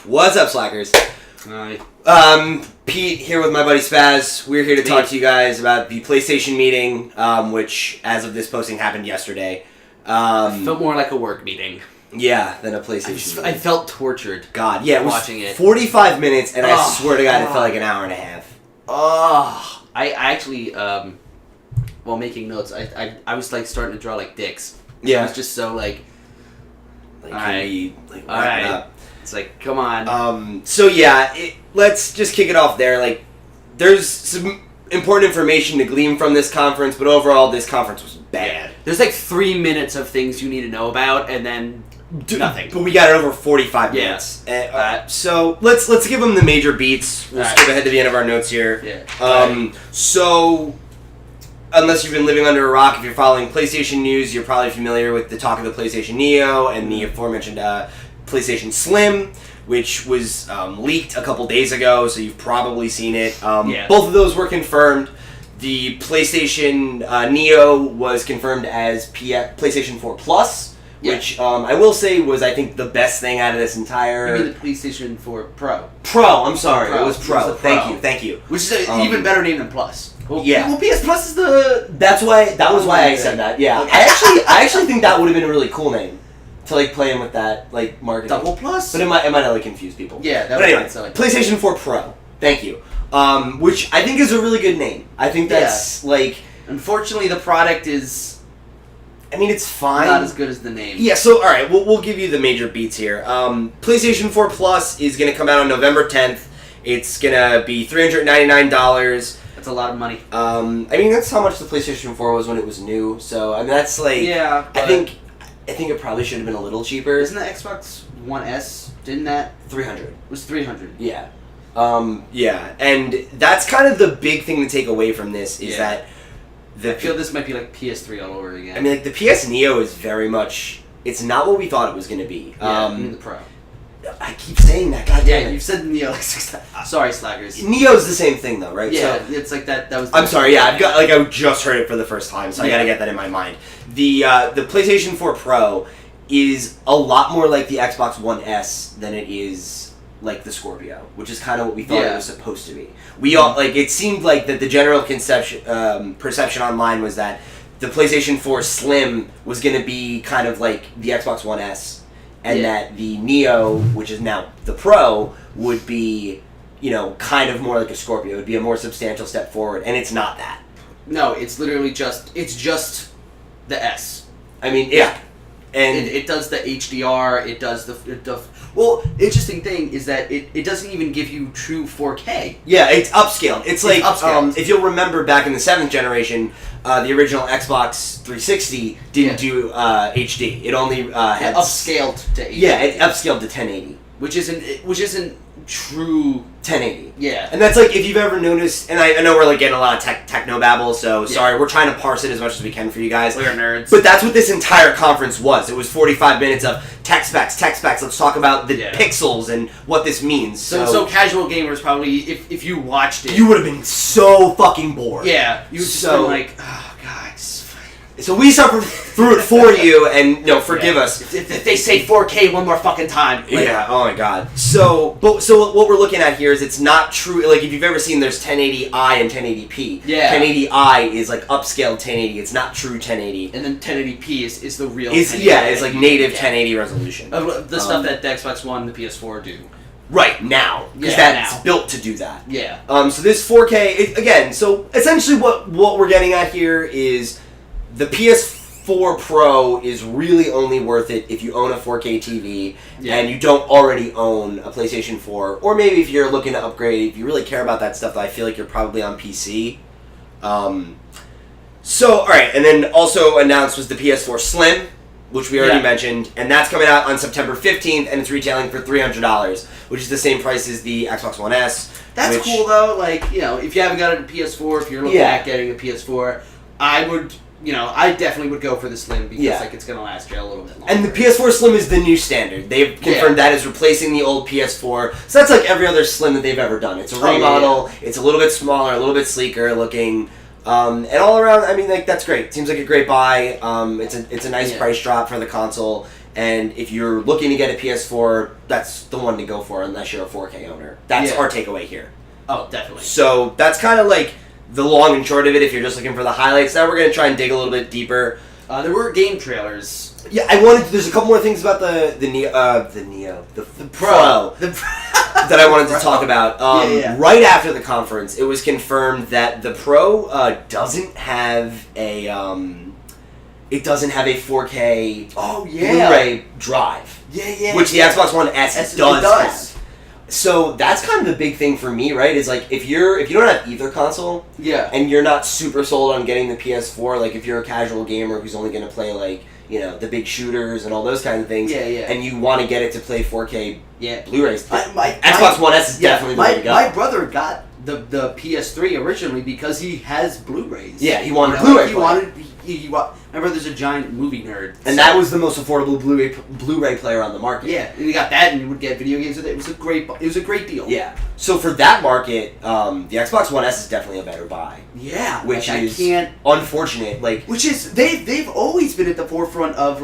What's up, Slackers? Hi. Pete here with my buddy Spaz. We're here to talk to you guys about the PlayStation meeting, which, as of this posting, happened yesterday. It felt more like a work meeting. Yeah, than a PlayStation meeting. I felt tortured. God, yeah, it was watching it. 45 minutes, and I swear to God, it felt like an hour and a half. Oh, I actually, while making notes, I was like starting to draw like dicks. Yeah, I was just so like all right. up. It's like, come on. So yeah, let's just kick it off there. Like, there's some important information to glean from this conference, but overall, this conference was bad. There's like 3 minutes of things you need to know about, and then nothing. But we got it over 45 minutes. So let's give them the major beats. We'll skip ahead to the end of our notes here. Yeah. So, unless you've been living under a rock, if you're following PlayStation news, you're probably familiar with the talk of the PlayStation Neo and the aforementioned PlayStation Slim, which was leaked a couple days ago, so you've probably seen it. Both of those were confirmed. The PlayStation Neo was confirmed as PlayStation 4 Plus, which I will say was, I think, the best thing out of this entire... You mean the PlayStation 4 Pro? I'm sorry. It was Pro. It was the Pro. Thank you. Which is an even better name than Plus. Well, PS Plus is the... That was why I said that, yeah. Okay. I actually think that would have been a really cool name. To like play in with that like marketing. Double Plus? But it might like confuse people. Yeah, that but anyway, so like PlayStation 4 Pro. Thank you. Which I think is a really good name. I think that's like... Unfortunately, the product is... I mean, it's fine. Not as good as the name. Yeah, so alright, we'll give you the major beats here. PlayStation 4 Plus is going to come out on November 10th. It's going to be $399. That's a lot of money. I mean, that's how much the PlayStation 4 was when it was new. So, I mean, that's like... Yeah, I think it probably should have been a little cheaper. Isn't the Xbox One S? Didn't that? 300. It was 300. Yeah. And that's kind of the big thing to take away from this is that... I feel this might be like PS3 all over again. I mean, like, the PS Neo is very much... It's not what we thought it was going to be. Yeah, I mean the Pro. I keep saying that, goddamn. Yeah, you've said Neo like 6 times. Sorry, Slackers. Neo's the same thing, though, right? Yeah, so, it's like that was... I'm sorry, yeah, I just heard it for the first time, so I gotta get that in my mind. The PlayStation 4 Pro is a lot more like the Xbox One S than it is like the Scorpio, which is kind of what we thought it was supposed to be. We all, like, it seemed like that the general perception online was that the PlayStation 4 Slim was gonna be kind of like the Xbox One S, and that the Neo, which is now the Pro, would be, you know, kind of more like a Scorpio. It would be a more substantial step forward, and it's not that. No, it's literally just the S. I mean, yeah. And it does the HDR, it does the... Well, interesting thing is that it doesn't even give you true 4K. Yeah, it's upscaled. It's like, upscaled. If you'll remember back in the 7th generation, the original Xbox 360 didn't do HD. It only had... upscaled to HD. Yeah, it upscaled to 1080. Which isn't true 1080. Yeah. And that's like, if you've ever noticed, and I know we're like getting a lot of techno-babble, so sorry, we're trying to parse it as much as we can for you guys. We're nerds. But that's what this entire conference was. It was 45 minutes of tech specs, let's talk about the pixels and what this means. So casual gamers probably, if you watched it... You would have been so fucking bored. Yeah. You would just been like, oh, God. So we suffered through it for you, and forgive us if they say 4K one more fucking time. Like, oh my God. So what we're looking at here is it's not true. Like, if you've ever seen, there's 1080i and 1080p. Yeah. 1080i is like upscaled 1080. It's not true 1080. And then 1080p is the real. It's like native 1080 resolution. The stuff that the Xbox One and the PS4 do. Right, now. Because that's built to do that. Yeah. So this 4K, again, so essentially what we're getting at here is the PS4 Pro is really only worth it if you own a 4K TV and you don't already own a PlayStation 4. Or maybe if you're looking to upgrade, if you really care about that stuff, I feel like you're probably on PC. Alright, and then also announced was the PS4 Slim, which we already mentioned, and that's coming out on September 15th, and it's retailing for $300, which is the same price as the Xbox One S. That's cool, though. Like, if you haven't got a PS4, if you're looking at getting a PS4, I definitely would go for the Slim because it's going to last you a little bit longer. And the PS4 Slim is the new standard. They've confirmed that is replacing the old PS4. So that's like every other Slim that they've ever done. It's a remodel. It's a little bit smaller, a little bit sleeker looking. And all around, I mean, like, that's great. Seems like a great buy. It's a nice price drop for the console. And if you're looking to get a PS4, that's the one to go for unless you're a 4K owner. That's our takeaway here. Oh, definitely. So that's kind of like the long and short of it if you're just looking for the highlights. Now we're going to try and dig a little bit deeper. There were game trailers. Yeah, there's a couple more things about the Pro that I wanted to talk about. Right after the conference, it was confirmed that the Pro doesn't have a 4K Blu-ray drive. Which the Xbox One S does have. So that's kind of the big thing for me, right? Is like if you don't have either console, and you're not super sold on getting the PS4, like if you're a casual gamer who's only going to play like the big shooters and all those kinds of things, and you want to get it to play 4K Blu-rays, Xbox One S is definitely the way to go. My brother got the PS3 originally because he has Blu-rays. Yeah, he wanted Blu-ray. My brother's a giant movie nerd, and that was the most affordable Blu-ray player on the market. Yeah, and he got that, and he would get video games with it. It was a great deal. Yeah. So for that market, the Xbox One S is definitely a better buy. Yeah, which is unfortunate. Which is they've always been at the forefront of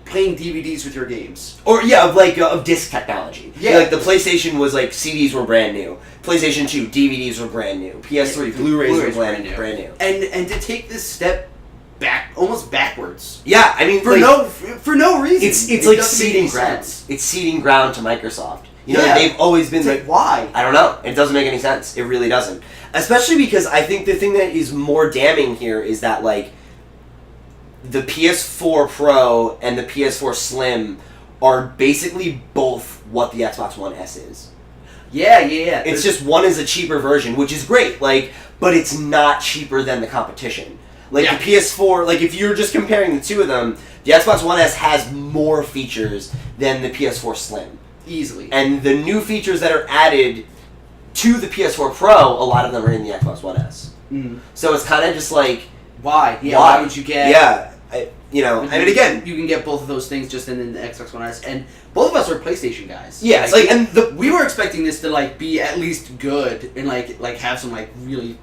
playing DVDs with your games. Or of disc technology. Yeah. Like the PlayStation was like CDs were brand new. PlayStation 2 DVDs were brand new. PS3 Blu-rays were brand new. And to take this step back, almost backwards. Yeah, I mean for no reason. It's like ceding ground. It's ceding ground to Microsoft. They've always been like why? I don't know. It doesn't make any sense. It really doesn't. Especially because I think the thing that is more damning here is that the PS4 Pro and the PS4 Slim are basically both what the Xbox One S is. Yeah. It's just one is a cheaper version, which is great, but it's not cheaper than the competition. The PS4, if you're just comparing the two of them, the Xbox One S has more features than the PS4 Slim. Easily. And the new features that are added to the PS4 Pro, a lot of them are in the Xbox One S. Mm. So it's kind of just why? Yeah, why would you get... Yeah. Again... You can get both of those things just in the Xbox One S, and both of us are PlayStation guys. Yeah, we were expecting this to, be at least good, and, have some, really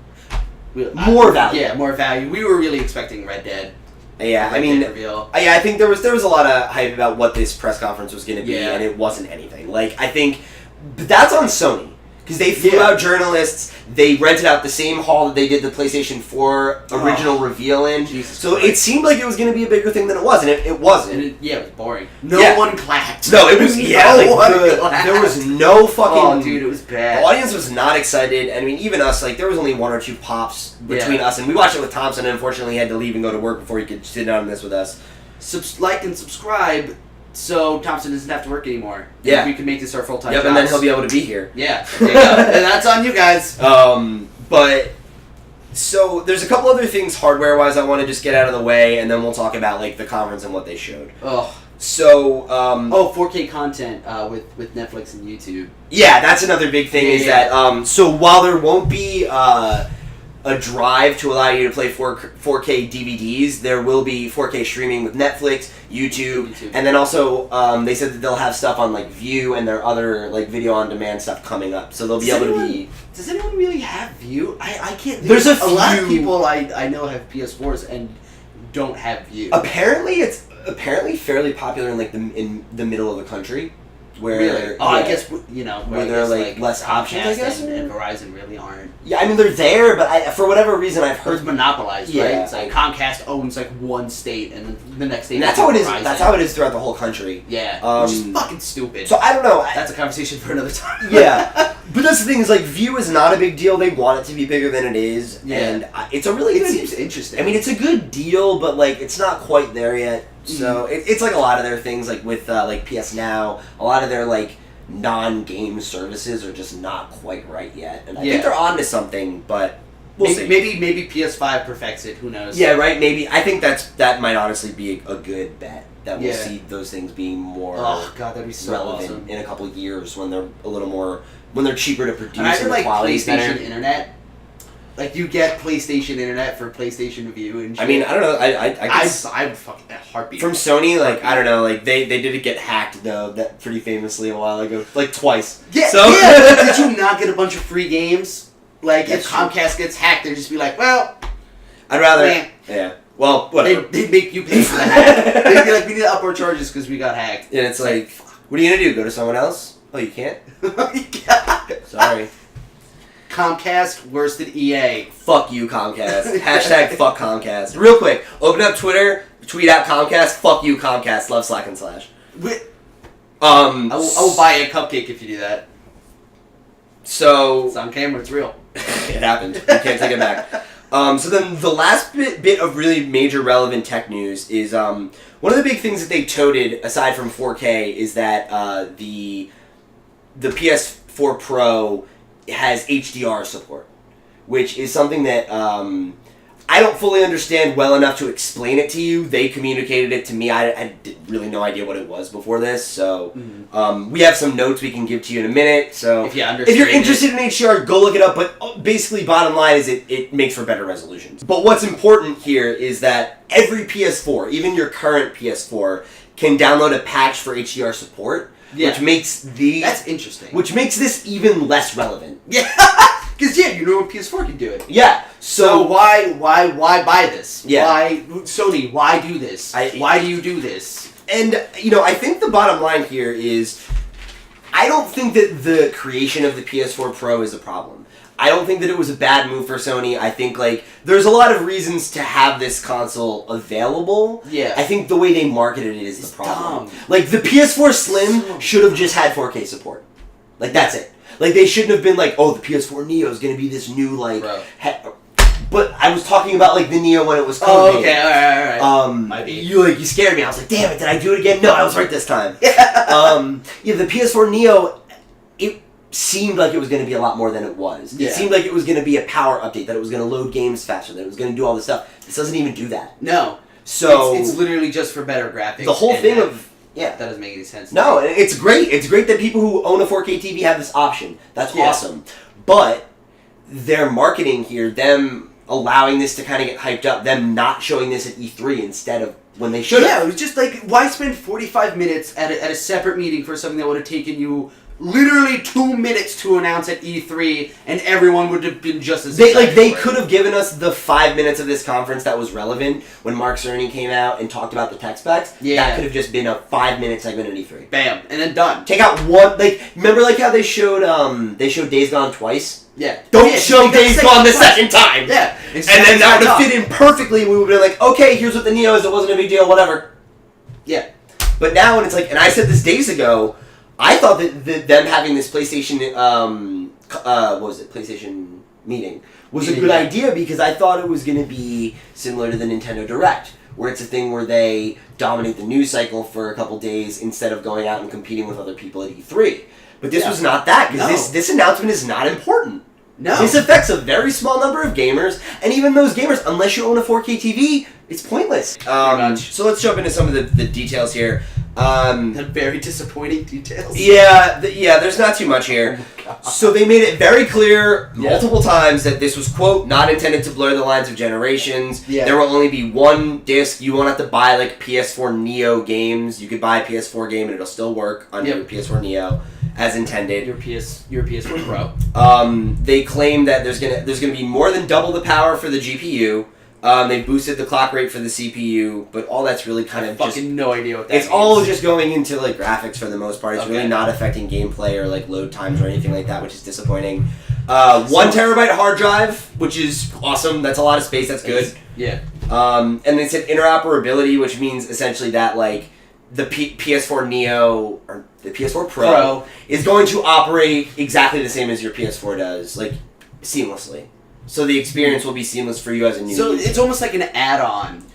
more value. Yeah, more value. We were really expecting Red Dead. Yeah, I mean... Reveal. I think there was a lot of hype about what this press conference was going to be, and it wasn't anything. I think... But that's on Sony. Because they flew out journalists, they rented out the same hall that they did the PlayStation 4 original reveal in. So it seemed like it was going to be a bigger thing than it was, and it wasn't. And it was boring. No one clapped. No, it was, there was no fucking... Oh, dude, it was bad. The audience was not excited. I mean, even us, there was only one or two pops between us, and we watched it with Thompson, and unfortunately he had to leave and go to work before he could sit down on this with us. Like and subscribe... So Thompson doesn't have to work anymore. Yeah. We can make this our full-time job. And then he'll be able to be here. Yeah. There you go. And that's on you guys. But, so, there's a couple other things hardware-wise I want to just get out of the way, and then we'll talk about, the conference and what they showed. Oh. So, 4K content with Netflix and YouTube. Yeah, that's another big thing is that, so while there won't be, a drive to allow you to play 4K DVDs, there will be 4K streaming with Netflix, YouTube. And then also they said that they'll have stuff on View and their other video on demand stuff coming up. So they'll be able to be... Does anyone really have View? I can't... There's a lot of people I know have PS4s and don't have View. Apparently it's fairly popular in the middle of the country. Where really? I guess where there are less options, I guess, and Verizon really aren't. Yeah, I mean they're there, but for whatever reason I've heard it's monopolized. Right? It's Comcast owns one state, and then the next state. And that's how it is. That's how it is throughout the whole country. Yeah, which is fucking stupid. So I don't know. That's a conversation for another time. Yeah, but that's the thing is View is not a big deal. They want it to be bigger than it is, and it's a really. It seems interesting. I mean, it's a good deal, but it's not quite there yet. So it's a lot of their things with PS Now, a lot of their non-game services are just not quite right yet, and I think they're on to something, but we'll see. Maybe PS5 perfects it. Who knows? Yeah, right. Maybe I think that might honestly be a good bet that we'll see those things being more that'd be so relevant awesome. in a couple of years when they're a little more cheaper to produce and the quality's PlayStation better. Internet. You get PlayStation Internet for PlayStation View and shit. I mean, I don't know. I would fucking that heartbeat. From Sony, I don't know, they did get hacked though, that pretty famously a while ago, twice. Yeah, so did you not get a bunch of free games? If Comcast gets hacked, they'd just be well, I'd rather, yeah. Well, whatever. They make you pay for the hack. They'd be like, we need to up our charges because we got hacked. And it's like, what are you gonna do? Go to someone else? Oh, you can't? Sorry. Comcast worse than EA. Fuck you, Comcast. Hashtag fuck Comcast. Real quick, open up Twitter, tweet out Comcast. Fuck you, Comcast. Love Slack and Slash. I will buy a cupcake if you do that. So It's on camera. It's real. it happened. You can't take it back. So then the last bit of really major relevant tech news is one of the big things that they toted aside from 4K is that the PS4 Pro has HDR support, which is something that I don't fully understand well enough to explain it to you. They communicated it to me. I had really no idea what it was before this, so we have some notes we can give to you in a minute. So if you're interested in HDR, go look it up. But basically, bottom line is it makes for better resolutions. But what's important here is that every PS4, even your current PS4, can download a patch for HDR support. Yeah. Which makes that's interesting. Which makes this even less relevant. Yeah, because you know PS4 can do it. Yeah. So why buy this? Yeah. Why Sony? Why do this? Why do you do this? And I think the bottom line here is, I don't think that the creation of the PS4 Pro is a problem. I don't think that it was a bad move for Sony. I think, there's a lot of reasons to have this console available. Yeah. I think the way they marketed it is the problem. Dumb. The PS4 Slim should have just had 4K support. That's it. They shouldn't have been oh, the PS4 Neo is going to be this new, but I was talking about, the Neo when it was code. Oh, okay, alright. You scared me. I was like, damn it, did I do it again? No, I was right this time. The PS4 Neo, it seemed like it was going to be a lot more than it was. Yeah. It seemed like it was going to be a power update, that it was going to load games faster, that it was going to do all this stuff. This doesn't even do that. No. So it's literally just for better graphics. The whole thing of... Yeah. That doesn't make any sense. No, and it's great. It's great that people who own a 4K TV have this option. That's awesome. But their marketing here, them allowing this to kind of get hyped up, them not showing this at E3 instead of when they should have. Yeah, it was just why spend 45 minutes at a separate meeting for something that would have taken you literally 2 minutes to announce at E3, and everyone would have been just as excited. They could have given us the 5 minutes of this conference that was relevant when Mark Cerny came out and talked about the tech specs. Yeah. That could have just been a 5-minute segment at E3. Bam, and then done. Take out one, remember how they showed Days Gone twice? Yeah. Don't show Days Gone the second time! Yeah. And then that would have fit in perfectly. We would have been okay, here's what the Neo is, it wasn't a big deal, whatever. Yeah. But now when it's and I said this days ago, I thought that them having this PlayStation, PlayStation meeting was a good idea, because I thought it was going to be similar to the Nintendo Direct, where it's a thing where they dominate the news cycle for a couple days instead of going out and competing with other people at E3. But this was not that, because this announcement is not important. No. This affects a very small number of gamers, and even those gamers, unless you own a 4K TV, it's pointless. So let's jump into some of the details here. The very disappointing details. Yeah, there's not too much here. So they made it very clear multiple times that this was, quote, not intended to blur the lines of generations. Yeah. There will only be one disc. You won't have to buy PS4 Neo games. You could buy a PS4 game and it'll still work on your PS4 Neo as intended. Your PS4 Pro. They claim that there's gonna be more than double the power for the GPU. They boosted the clock rate for the CPU, but all that's really kind of just... no idea what that means. It's all just going into graphics for the most part. It's really not affecting gameplay or load times or anything like that, which is disappointing. 1 terabyte hard drive, which is awesome. That's a lot of space. That's good. Yeah. And they said interoperability, which means essentially that the PS4 Neo or the PS4 Pro is going to operate exactly the same as your PS4 does, seamlessly. So the experience will be seamless for you as a new user. So it's almost like an add-on.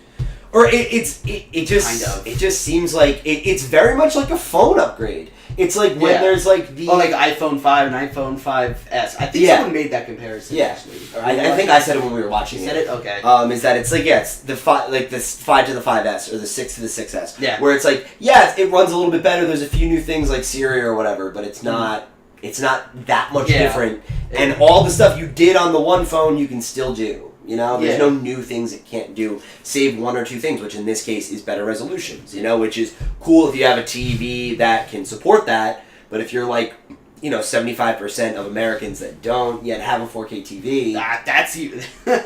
Or it just seems like it's very much like a phone upgrade. It's when there's the iPhone 5 and iPhone 5S. I think someone made that comparison. Yeah, actually. I think I said it when we were watching it. You said it? Okay. Is that it's it's the 5 to the 5S or the 6 to the 6S. Yeah. Where it's it runs a little bit better. There's a few new things like Siri or whatever, but it's not. It's not that much different. And all the stuff you did on the one phone, you can still do. There's no new things it can't do, save 1 or 2 things, which in this case is better resolutions, which is cool if you have a TV that can support that. But if you're 75% of Americans that don't yet have a 4K TV...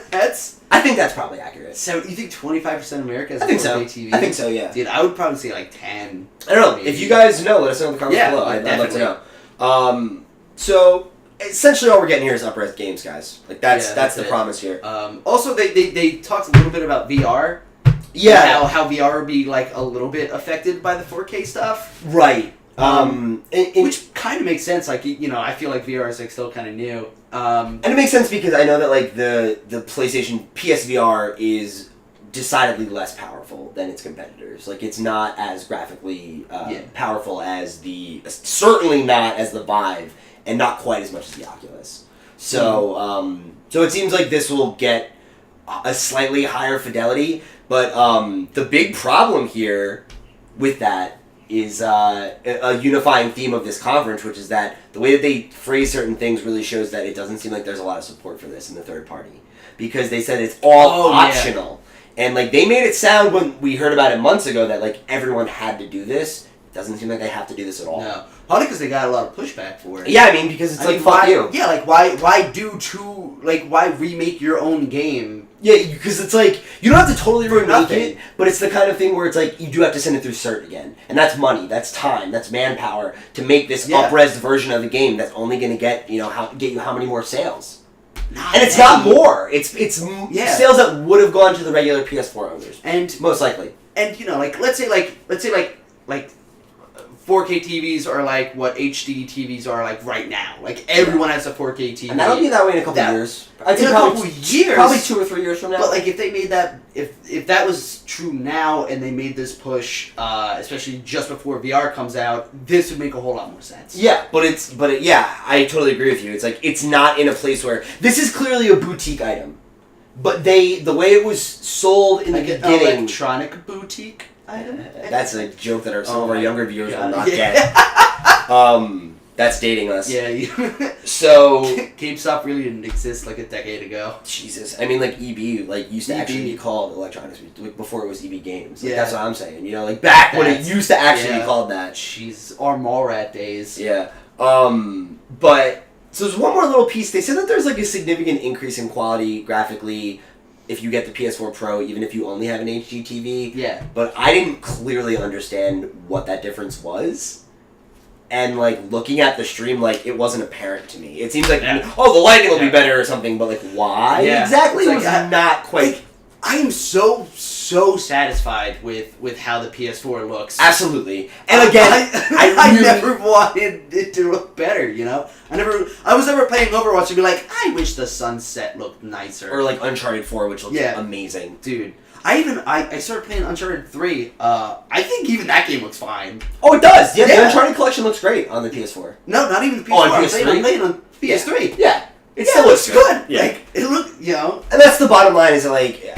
that's... I think that's probably accurate. So you think 25% of America has a 4K TV? I think so, yeah. Dude, I would probably say like 10. I don't know. Maybe. If you guys know, let us know in the comments below. I'd love to know. So essentially all we're getting here is up-res games, guys. Like that's the promise here. Also, they talked a little bit about VR. Yeah. How VR would be like a little bit affected by the 4K stuff. Right. Which kind of makes sense. Like, you know, I feel like VR is like still kind of new. And it makes sense because I know that like the PlayStation PSVR is decidedly less powerful than its competitors. Like it's not as graphically powerful as certainly not as the Vive, and not quite as much as the Oculus. So so it seems like this will get a slightly higher fidelity, but the big problem here with that is a unifying theme of this conference, which is that the way that they phrase certain things really shows that it doesn't seem like there's a lot of support for this in the third party, because they said it's all optional. And like they made it sound when we heard about it months ago that like everyone had to do this. It doesn't seem like they have to do this at all. No, probably because they got a lot of pushback for it. Yeah, I mean because it's fuck you. Yeah, like why remake your own game? Yeah, because it's like you don't have to totally remake nothing. it, but it's the kind of thing where it's like you do have to send it through cert again, and that's money, that's time, that's manpower to make this up-res version of the game that's only going to get get you how many more sales. And it's not more. It's sales that would have gone to the regular PS4 owners, and most likely. And you know, like let's say 4K TVs are like what HD TVs are like right now. Like everyone has a 4K TV, and that'll be that way in a couple years. I'd say probably 2 or 3 years from now. But like if they made that, if that was true now, and they made this push, especially just before VR comes out, this would make a whole lot more sense. Yeah, but I totally agree with you. It's like it's not in a place where this is clearly a boutique item, but the way it was sold in the beginning, an electronic boutique item. That's a joke that some of our younger viewers will not get. That's dating us. Yeah. So GameStop really didn't exist like a decade ago. Jesus, I mean, like EB, like used to actually be called electronics before it was EB Games. Like, that's what I'm saying. You know, like back when it used to actually be called that. Jeez, our Mallrat days. Yeah. But so there's one more little piece. They said that there's like a significant increase in quality graphically if you get the PS4 Pro, even if you only have an HD TV. Yeah. But I didn't clearly understand what that difference was. And, like, looking at the stream, like, it wasn't apparent to me. It seems like, the lighting will be better or something, but, like, why exactly was not quite... Like, I am so satisfied with how the PS4 looks. Absolutely. And again, I never wanted it to look better, you know? I was never playing Overwatch and be like, I wish the sunset looked nicer. Or, like, Uncharted 4, which looks amazing. Dude. I started playing Uncharted 3. I think even that game looks fine. Oh, it does. Yeah, the Uncharted collection looks great on the PS4. No, not even the PS4. Oh, on PS3? I'm playing on PS3. Yeah. It still looks good. Yeah. Like, it looked, you know. And that's the bottom line is, like,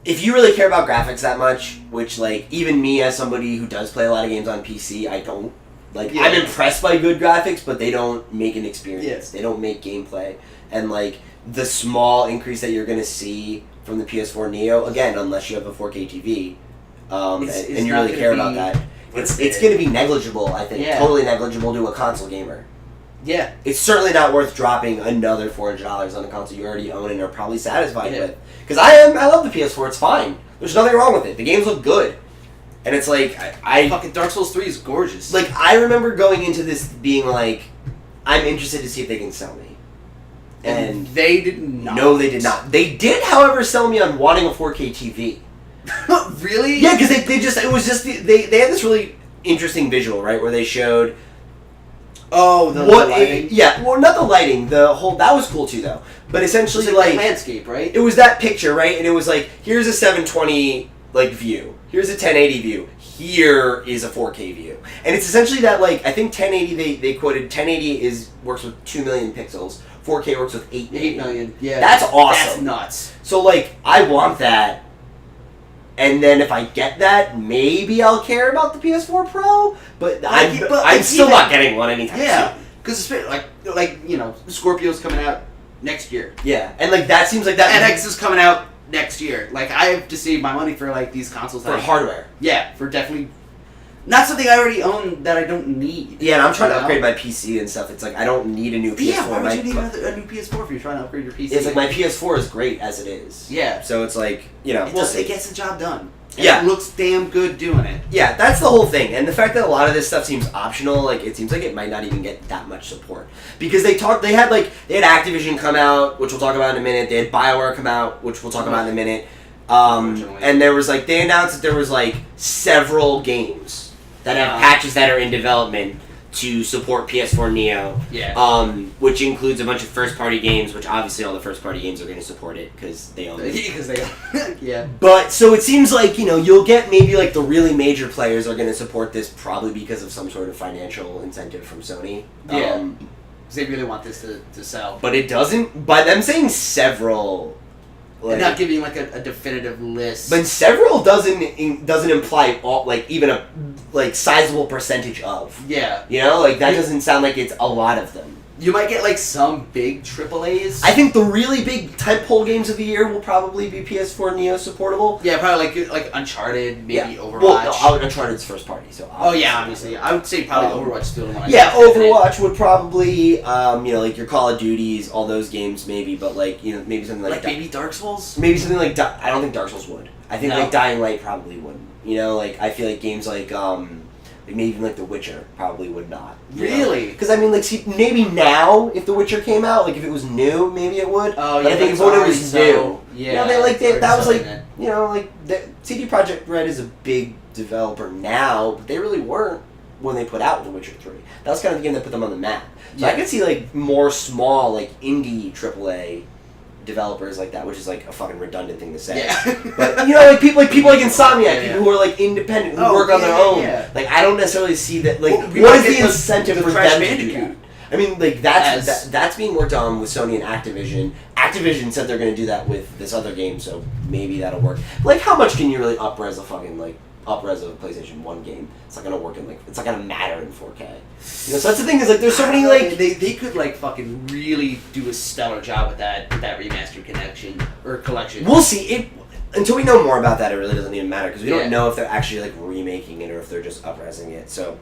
if you really care about graphics that much, which, like, even me as somebody who does play a lot of games on PC, I don't. Like, I'm impressed by good graphics, but they don't make an experience. They don't make gameplay. And, like, the small increase that you're going to see from the PS4 Neo, again, unless you have a 4K TV, and you really care about that, it's going to be negligible, I think. Yeah. Totally negligible to a console gamer. Yeah. It's certainly not worth dropping another $400 on a console you already own and are probably satisfied with. Because I love the PS4, it's fine. There's nothing wrong with it. The games look good. And it's like, fucking Dark Souls 3 is gorgeous. Like, I remember going into this being like, I'm interested to see if they can sell me. And they did not. No, they did not. They did, however, sell me on wanting a 4K TV. Really? Yeah, because they had this really interesting visual, right, where they showed... Oh, the lighting? Well, not the lighting. The whole... That was cool, too, though. But essentially, it was like landscape, right? It was that picture, right? And it was like, here's a 720, like, view. Here's a 1080 view. Here is a 4K view. And it's essentially that, like, I think 1080, they quoted, 1080 works with 2 million pixels. 4K works with 8 million. 8 million, yeah. That's awesome. That's nuts. So, like, I want that. And then if I get that, maybe I'll care about the PS4 Pro. But I'm still not getting one anytime soon. Yeah. Because, like, you know, Scorpio's coming out next year. Yeah. And, like, that seems like that... NX is coming out next year. Like, I have to save my money for, like, these consoles. For hardware. Yeah, for definitely... Not something I already own that I don't need. Yeah, and I'm trying to upgrade my PC and stuff. It's like I don't need a new PS4. Yeah, why would you need a new PS4 if you're trying to upgrade your PC? It's like my PS4 is great as it is. Yeah. So it's like, it gets the job done. And Yeah. it looks damn good doing it. Yeah, that's the whole thing. And the fact that a lot of this stuff seems optional, like it seems like it might not even get that much support. Because they had Activision come out, which we'll talk about in a minute. They had BioWare come out, which we'll talk about in a minute. And there was they announced that there was several games that have patches that are in development to support PS4 Neo. Yeah. Which includes a bunch of first-party games, which obviously all the first-party games are going to support it because they own it. Because they yeah. But, so it seems like, you'll get maybe the really major players are going to support this probably because of some sort of financial incentive from Sony. Yeah. Because they really want this to sell. But it doesn't, by them saying several... They're not giving a definitive list. But several doesn't imply all, even a sizable percentage of. Yeah. That doesn't sound like it's a lot of them. You might get some big AAAs. I think the really big tentpole games of the year will probably be PS4 Neo supportable. Yeah, probably like Uncharted, maybe Overwatch. Well, no, Uncharted's first party, so. Obviously, I would say probably Overwatch still the one. Overwatch would probably, your Call of Duties, all those games maybe, but maybe something like maybe Dark Souls. Maybe something like I don't think Dark Souls would. I think No. Dying Light probably wouldn't. I feel like games maybe even The Witcher probably would not. Really? Because maybe now if The Witcher came out, if it was new, maybe it would. Oh, but I think if when it was new, yeah, that was CD Projekt Red is a big developer now, but they really weren't when they put out The Witcher 3. That was kind of the game that put them on the map. So I could see more small indie AAA developers like that, which is a fucking redundant thing to say. Yeah. But people like Insomniac, people who are independent, who work on their own. Yeah. I don't necessarily see that. What is the incentive for them to do that? I mean, that's being worked on with Sony and Activision. Activision said they're going to do that with this other game, so maybe that'll work. How much can you really up-res a PlayStation 1 game? It's not going to work it's not going to matter in 4K. So that's the thing is there's so many they could fucking really do a stellar job with that remastered collection. We'll see. Until we know more about that, it really doesn't even matter because we don't know if they're actually remaking it or if they're just up-resing it. So,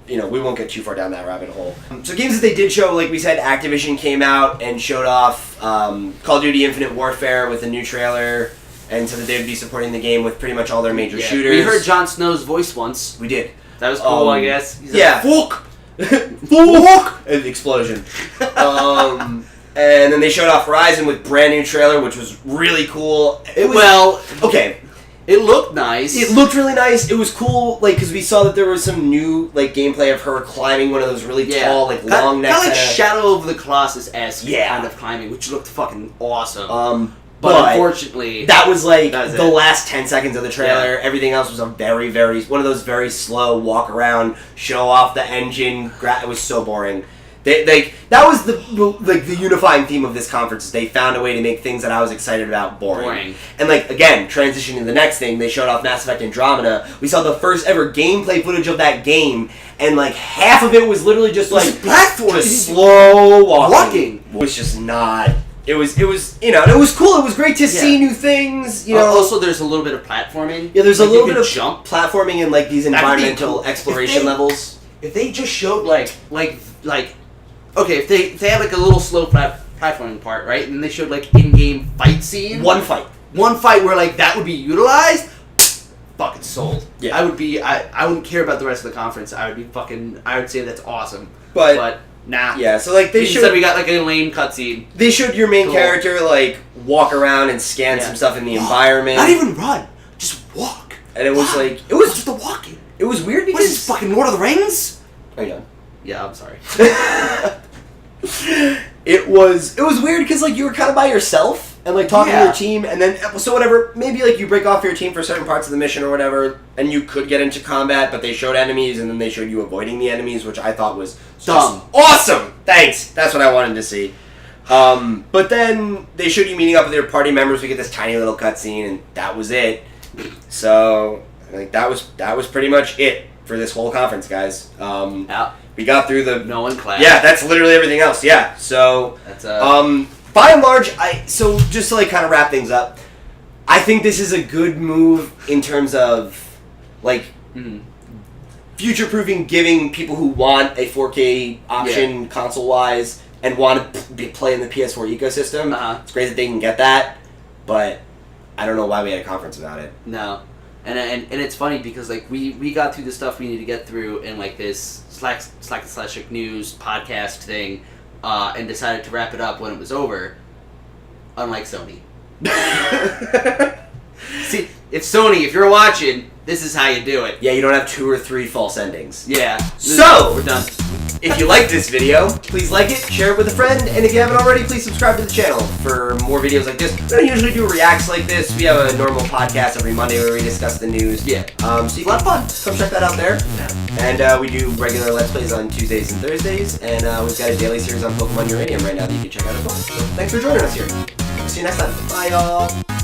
we won't get too far down that rabbit hole. So games that they did show, like we said, Activision came out and showed off Call of Duty Infinite Warfare with a new trailer. And so that they would be supporting the game with pretty much all their major shooters. We heard Jon Snow's voice once. We did. That was cool, I guess. He's fuck! Fuck! An explosion. And then they showed off Horizon with brand new trailer, which was really cool. Okay. It looked nice. It looked really nice. It was cool, because we saw that there was some new, gameplay of her climbing one of those really tall, long necks. Kind of Shadow of the Colossus-esque kind of climbing, which looked fucking awesome. But unfortunately, that was the last 10 seconds of the trailer. Yeah. Everything else was a very, very one of those very slow walk around, show off the engine. It was so boring. That was the unifying theme of this conference. Is they found a way to make things that I was excited about boring. And again, transitioning to the next thing, they showed off Mass Effect Andromeda. We saw the first ever gameplay footage of that game, and half of it was literally just platform, just slow walking. It was just not. It was it was cool. It was great to see new things. Also, there's a little bit of platforming. Yeah, there's a little bit of jump platforming in these environmental exploration levels. If they just showed if they had a little slow platforming part, right, and then they showed in-game fight scene. One fight where that would be utilized. Fucking sold. Yeah, I would be. I wouldn't care about the rest of the conference. I would say that's awesome. But nah. Yeah, so they showed... we got a lame cutscene. They showed your main character walk around and scan some stuff in the environment. Not even run. Just walk. And it was it was just the walking. It was weird because... What is this, fucking Lord of the Rings? Are you done? Yeah, I'm sorry. It was weird because you were kind of by yourself and talking to your team, and then so whatever, maybe you break off your team for certain parts of the mission or whatever, and you could get into combat, but they showed enemies and then they showed you avoiding the enemies, which I thought was dumb. Awesome. Thanks. That's what I wanted to see. But then they showed you meeting up with your party members. We get this tiny little cutscene, and that was it. So that was pretty much it for this whole conference, guys. We got through the... No one clapped. Yeah, that's literally everything else. Yeah, so... That's by and large, so just to kind of wrap things up, I think this is a good move in terms of, future-proofing, giving people who want a 4K option console-wise and want to play in the PS4 ecosystem. It's great that they can get that, but I don't know why we had a conference about it. No. And it's funny because like we got through the stuff we need to get through in like this Slack / news podcast thing, and decided to wrap it up when it was over. Unlike Sony. See, if you're watching, this is how you do it. Yeah, you don't have 2 or 3 false endings. Yeah. So we're done. If you like this video, please like it, share it with a friend, and if you haven't already, please subscribe to the channel for more videos like this. We don't usually do reacts like this. We have a normal podcast every Monday where we discuss the news. Yeah. So you can have fun. Come check that out there. And we do regular Let's Plays on Tuesdays and Thursdays, and we've got a daily series on Pokemon Uranium right now that you can check out as well. So thanks for joining us here. See you next time. Bye, y'all.